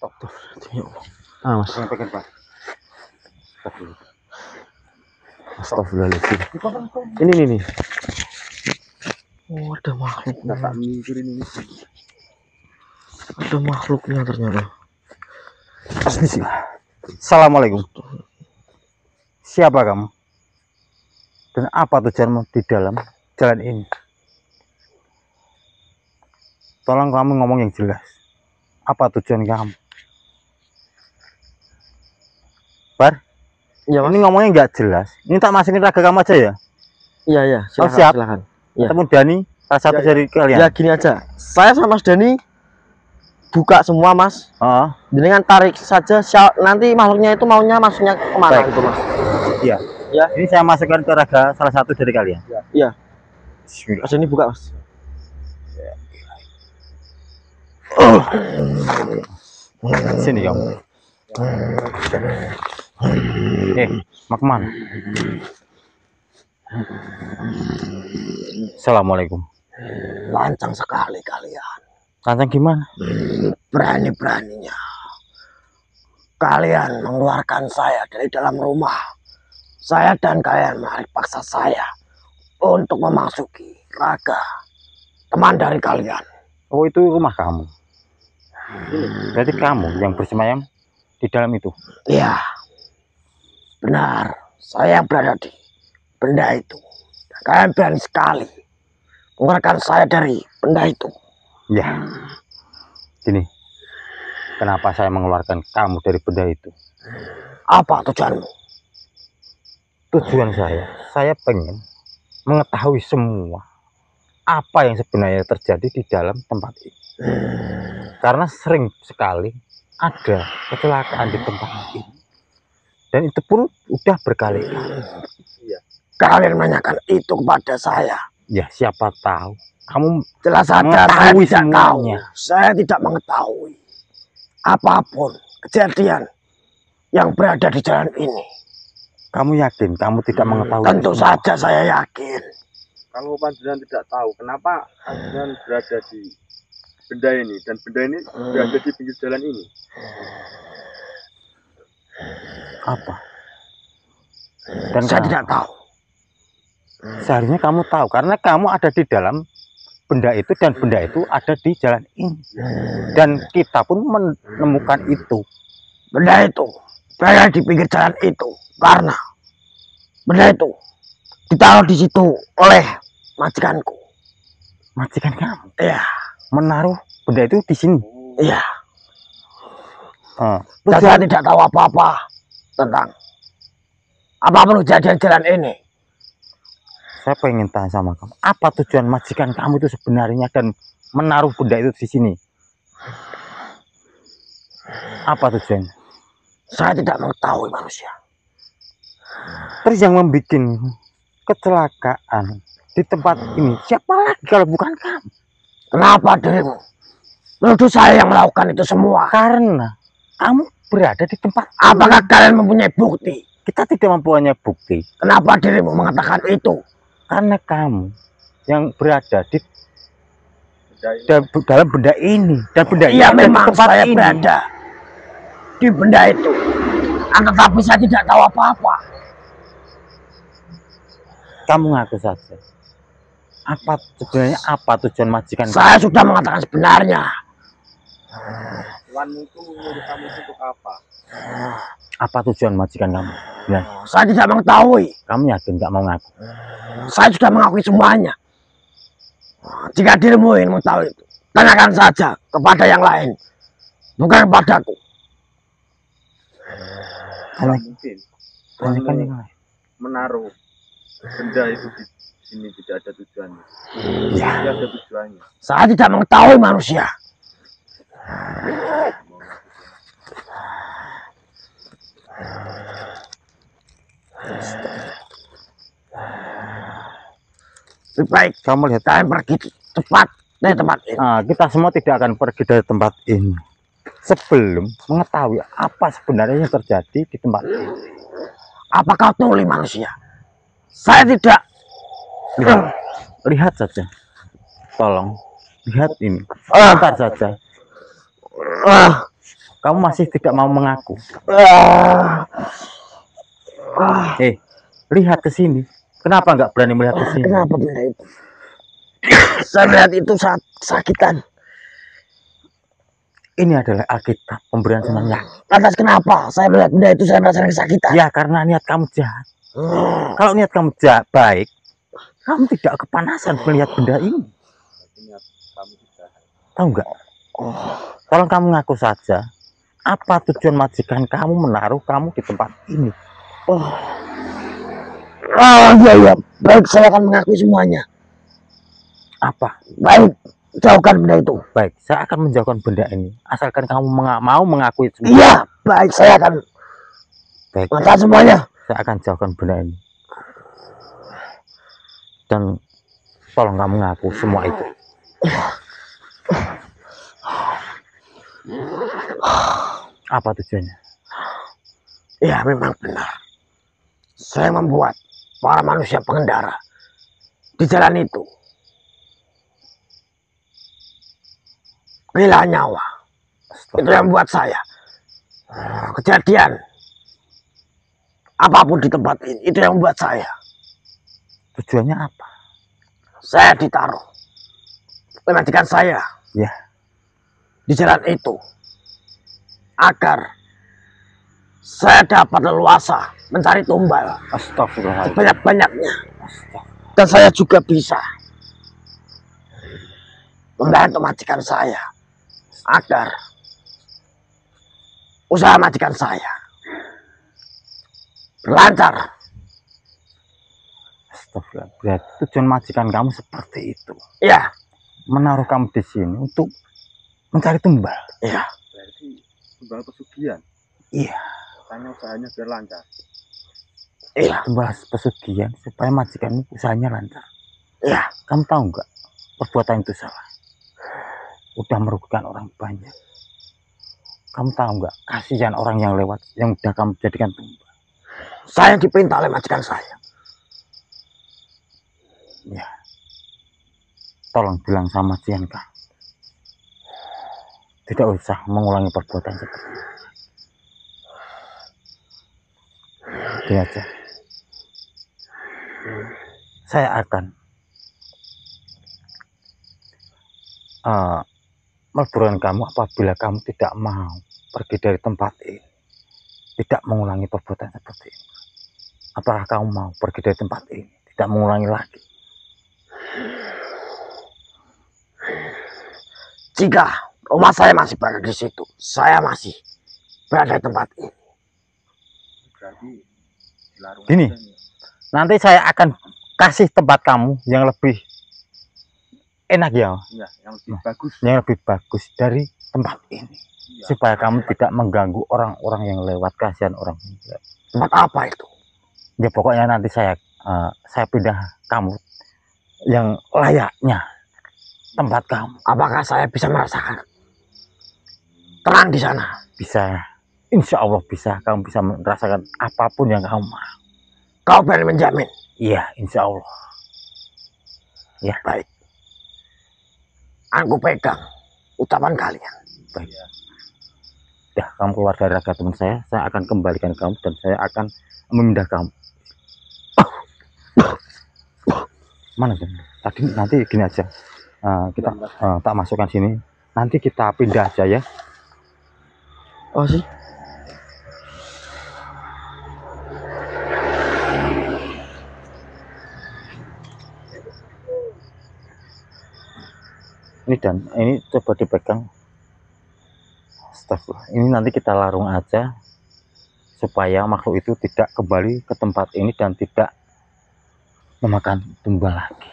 Ah, Mas. Pegang Pak. Astagfirullahaladzim. Ini nih. Oh, ada makhluk. Tak minggir ini. Ada makhluknya ternyata. Assalamualaikum. Siapa kamu? Dan apa tujuanmu di dalam jalan ini? Tolong kamu ngomong yang jelas. Apa tujuan kamu? Bar? Iya, Mas. Ini ngomongnya nggak jelas. Ini tak masukin raga kamu aja ya? Iya, iya. Silakan, siap. silakan. Ya. Ketemu Dani, salah satu dari kalian. Ya, gini aja. Saya sama Mas Dani buka semua, Mas. Oh. Dengan tarik saja. Nanti makhluknya itu maunya masuknya kemana itu, Mas? Iya. Ya. Ini saya masukkan ke raga salah satu dari kalian. Iya. Bismillah. Mas Dani buka, Mas. Sini kamu. Mau kemana? Assalamualaikum. Lancang sekali kalian. Lancang gimana? Berani-beraninya kalian mengeluarkan saya dari dalam rumah. Saya dan kalian menarik paksa saya untuk memasuki raga teman dari kalian. Oh, itu rumah kamu. Berarti kamu yang bersemayam di dalam itu? Iya, benar. Saya berada di benda itu. Kalian berani sekali mengeluarkan saya dari benda itu. Ya. Gini, kenapa saya mengeluarkan kamu dari benda itu? Apa tujuanmu? Tujuan saya pengen mengetahui semua apa yang sebenarnya terjadi di dalam tempat ini. Karena sering sekali ada kecelakaan di tempat ini. Dan itu pun udah berkali-kali. Kalian menanyakan itu kepada saya. Ya, siapa tahu kamu Jelas saja saya tidak tahu. Saya tidak mengetahui apapun kejadian yang berada di jalan ini. Kamu yakin kamu tidak mengetahui? Tentu saja saya yakin. Kalau panjenengan tidak tahu kenapa panjenengan berada di benda ini dan benda ini berada di pinggir jalan ini. Apa? Dan saya tidak tahu. Seharusnya kamu tahu karena kamu ada di dalam benda itu dan benda itu ada di jalan ini. Dan kita pun menemukan itu. Benda itu berada di pinggir jalan itu karena benda itu ditaruh di situ oleh majikanku. Majikan kamu? Iya. Menaruh benda itu di sini? Iya. Dan saya tidak tahu apa-apa tentang apapun kejadian jalan ini. Saya pengen tanya sama kamu, apa tujuan majikan kamu itu sebenarnya dan menaruh benda itu di sini? Apa tujuannya? Saya tidak mengetahui manusia. Terus yang membuat kecelakaan di tempat ini siapa lagi kalau bukan kamu? Kenapa dirimu menuduh saya yang melakukan itu semua? Karena kamu berada di tempat. Apakah kalian mempunyai bukti? Kita tidak mempunyai bukti. Kenapa dirimu mengatakan itu? Karena kamu yang berada di dalam benda ini dan benda ini iya, memang saya ini. Berada di benda itu, tetapi saya tidak tahu apa-apa. Kamu ngaku saja. Apa sebenarnya apa tujuan majikan? Saya sudah mengatakan sebenarnya. Tuanmu itu menurut kamu itu untuk apa? Apa tujuan majikan kamu? Nah, saya tidak mengetahui. Kamu yakin nggak mau ngaku? Saya sudah mengakui semuanya. Jika dirimu ingin mengetahui itu, tanyakan saja kepada yang lain, bukan kepadaku. Tidak mungkin. Tanyakan yang lain. Menaruh benda itu di sini tidak ada tujuannya. Ya. Tidak ada tujuannya. Saya tidak mengetahui manusia. Lebih baik kamu lihat kalian pergi cepat dari tempat ini. Kita semua tidak akan pergi dari tempat ini sebelum mengetahui apa sebenarnya yang terjadi di tempat ini. Apa kau tuli manusia? Saya tidak. Lihat saja. Tolong lihat ini. Sebentar saja. Kamu masih tidak mau mengaku. Lihat ke sini. Kenapa nggak berani melihat ke sini? Kenapa benda itu? Saya melihat itu saat kesakitan. Ini adalah Alkitab, pemberian Sunan Yakti. Lantas kenapa saya melihat benda itu saya merasakan kesakitan? Ya karena niat kamu jahat. Kalau niat kamu jahat baik, kamu tidak kepanasan melihat benda ini. Tahu nggak? Tolong kamu ngaku saja. Apa tujuan majikan kamu menaruh kamu di tempat ini? Iya. Baik, saya akan mengakui semuanya. Apa? Baik, jauhkan benda itu. Baik, saya akan menjauhkan benda ini. Asalkan kamu mau mengakui semua. Iya, baik, saya akan mengatakan semuanya. Saya akan jauhkan benda ini. Dan tolong kamu ngaku semua itu. Apa tujuannya? Ya, memang benar. Saya membuat para manusia pengendara di jalan itu kehilangan nyawa. Itu yang membuat saya kejadian apapun di tempat ini, itu yang membuat saya. Tujuannya apa? Saya ditaruh majikan saya ya di jalan itu agar saya dapat leluasa mencari tumbal. Astagfirullahaladzim. Sebanyak-banyaknya. Dan saya juga bisa membantu majikan saya agar usaha majikan saya berlancar. Astagfirullah. Tujuan majikan kamu seperti itu. Ya. Menaruh kamu di sini untuk mencari tumbal. Ya. Berarti tumbal pesugihan. Iya. Tanya usahanya biar lancar. Iya. Tumbal pesugihan supaya majikan usahanya lancar. Iya. Kamu tahu nggak perbuatan itu salah? Udah merugikan orang banyak. Kamu tahu nggak kasihan orang yang lewat yang udah kamu jadikan tumbal. Saya diperintah oleh majikan saya. Ya. Tolong bilang sama majikan kamu. Tidak usah mengulangi perbuatan seperti ini. Gini aja. Saya akan meleburkan kamu apabila kamu tidak mau pergi dari tempat ini, tidak mengulangi perbuatan seperti ini. Apakah kamu mau pergi dari tempat ini, tidak mengulangi lagi? Jika rumah saya masih berada di situ, saya masih berada di tempat ini. Berarti gini, nanti saya akan kasih tempat kamu yang lebih enak ya, yang lebih bagus, yang lebih bagus dari tempat ini, supaya kamu tidak mengganggu orang-orang yang lewat. Kasihan orang. Tempat apa itu? Ya pokoknya nanti saya pindah kamu yang layaknya tempat kamu. Apakah saya bisa merasakan terang di sana? Bisa, insya Allah bisa. Kamu bisa merasakan apapun yang kamu mau. Kau berani menjamin? Iya, insya Allah. Ya, baik. Aku pegang ucapan kalian. Baik. Ya, kamu keluar dari raga teman saya akan kembalikan kamu dan saya akan memindah kamu. Mana sih? Tadi nanti gini aja. Kita tak masukkan sini. Nanti kita pindah aja ya. Oh sih. Ini dan ini coba dipegang. Astagfirullah. Ini nanti kita larung aja supaya makhluk itu tidak kembali ke tempat ini dan tidak memakan tumbal lagi.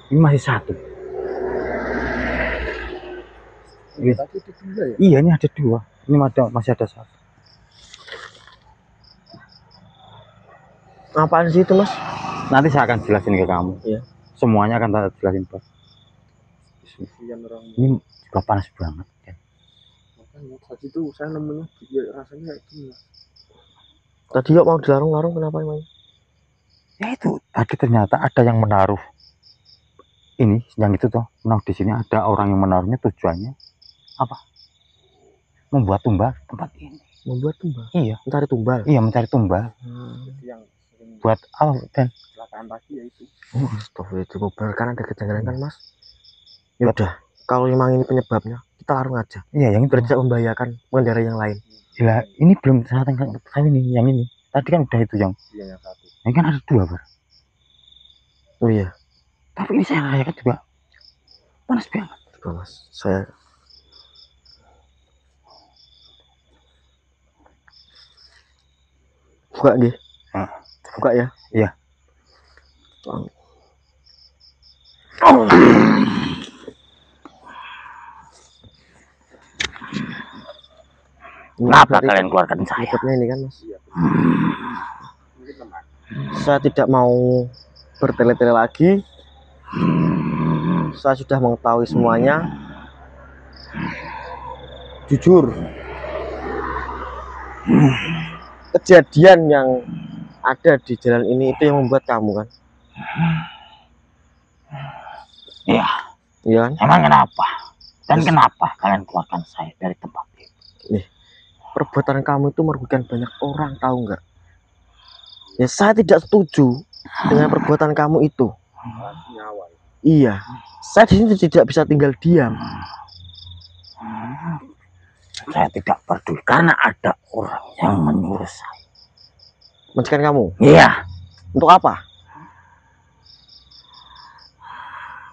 Ini masih satu. Iya, ini ada dua. Ini masih ada satu. Apaan sih itu, Mas? Nanti saya akan jelasin ke kamu. Iya. Semuanya akan saya jelasin, Pak. Ini juga panas banget. Ya. Makanya tadi itu saya nemunya rasanya kayak gini. Tadi yuk mau dilarung-larung, kenapa emang? Ya itu tadi ternyata ada yang menaruh ini, yang itu tuh, nah di sini ada orang yang menaruhnya tujuannya membuat tumbal tempat ini. Membuat tumbal. Iya, Mencari tumbal. iya mencari tumbal. Jadi yang sering Buat apa dan kecelakaan pagi ya itu. Astagfirullahaladzim, bener kan ada kejanggalan kan mas? Ya udah, kalau memang ini penyebabnya, kita larung aja. iya yang itu. Biar tidak membahayakan pengendara yang lain. Gila, ini belum saat ini yang ini. Tadi kan udah itu yang. Iya yang satu. Ini kan ada 2, Bar. Oh iya, Tapi ini saya rayakan juga panas banget. coba mas, saya buka nih. Buka ya. Iya. Kenapa kalian keluarkan saya? penyebabnya ini kan mas? Iya. Mungkin teman. Saya tidak mau bertele-tele lagi. Saya sudah mengetahui semuanya. Jujur, kejadian yang ada di jalan ini itu yang membuat kamu kan? Iya. Iya kan? Emang kenapa? Dan Terus- kenapa kalian keluarkan saya dari tempat ini? Perbuatan kamu itu merugikan banyak orang, tahu nggak? Ya saya tidak setuju dengan perbuatan kamu itu. Masih nyawa. Iya, saya di sini tidak bisa tinggal diam. Saya tidak peduli karena ada orang yang menyuruh saya. Majikan kamu, Iya, untuk apa?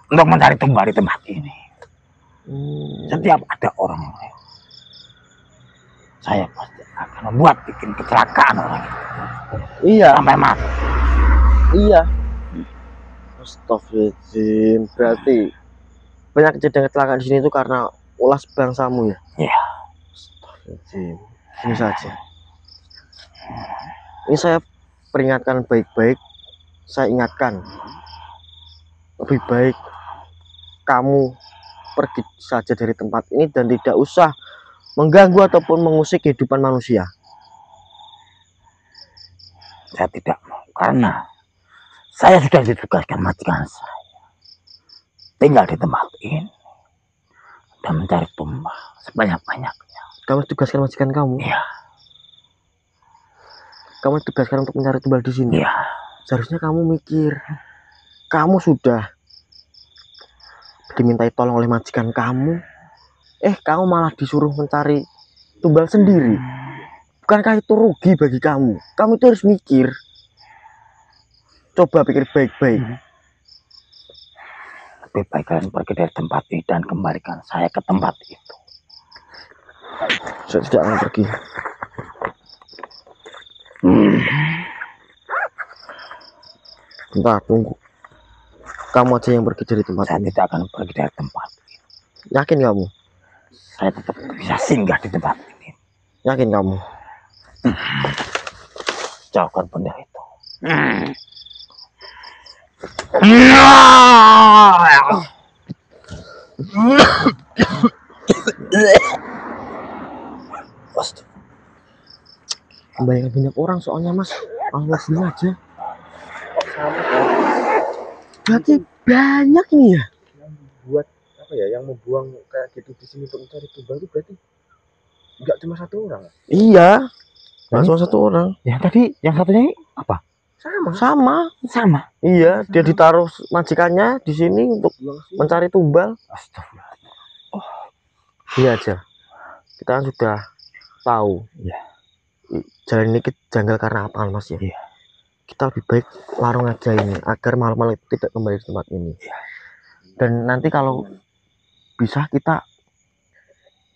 untuk mencari tumbal di tempat ini. Hmm, Setiap ada orang yang lewat, saya pasti akan membuat bikin kecelakaan orang itu iya, sampai mati. iya. Astagfirullahaladzim, berarti banyak kejadian kecelakaan di sini itu karena ulas bangsamu ya? Iya. Astagfirullahaladzim, ini saja. Ini saya peringatkan baik-baik. Saya ingatkan, lebih baik kamu pergi saja dari tempat ini dan tidak usah mengganggu ataupun mengusik kehidupan manusia. Saya tidak mau karena saya sudah ditugaskan majikan saya tinggal di tempat ini dan mencari tumbal sebanyak-banyaknya. Kamu tugaskan majikan kamu. Iya, Kamu tugaskan untuk mencari tumbal di sini. iya. Seharusnya kamu mikir, kamu sudah dimintai tolong oleh majikan kamu, kamu malah disuruh mencari tumbal sendiri. Bukankah itu rugi bagi kamu? Kamu itu harus mikir. Coba pikir baik-baik. Lebih baik kalian pergi dari tempat ini dan kembalikan saya ke tempat itu. Saya tidak akan pergi. Bentar, tunggu. Kamu aja yang pergi dari tempat Saya ini. tidak akan pergi dari tempat ini. Yakin kamu? Saya tetap bisa singgah di tempat ini. Yakin kamu? Jauhkan benda itu. Membayangkan banyak orang soalnya mas. Allah sini aja. Berarti banyak ini ya? Yang buat apa ya? Yang membuang kayak gitu di sini untuk mencari tumbal itu berarti nggak cuma satu orang. Iya. Nggak cuma satu orang. Yang tadi, yang satunya ini apa? Sama. Sama. Iya, dia ditaruh majikannya di sini untuk Buang sini. mencari tumbal. Astagfirullah. Ini aja. Kita kan sudah tahu. Iya. Jalan ini janggal karena apa mas ya? Iya. Kita lebih baik larung aja ini agar malam-malam itu tidak kembali di tempat ini. Dan nanti kalau bisa kita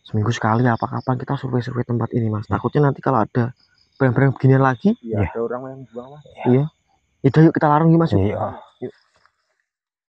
seminggu sekali apa kapan kita survei-survei tempat ini mas. Takutnya nanti kalau ada barang-barang beginian lagi, Iya, Iya. ada orang yang buang lah. iya. Yaudah yuk kita larung yuk mas. Yuk. Iya.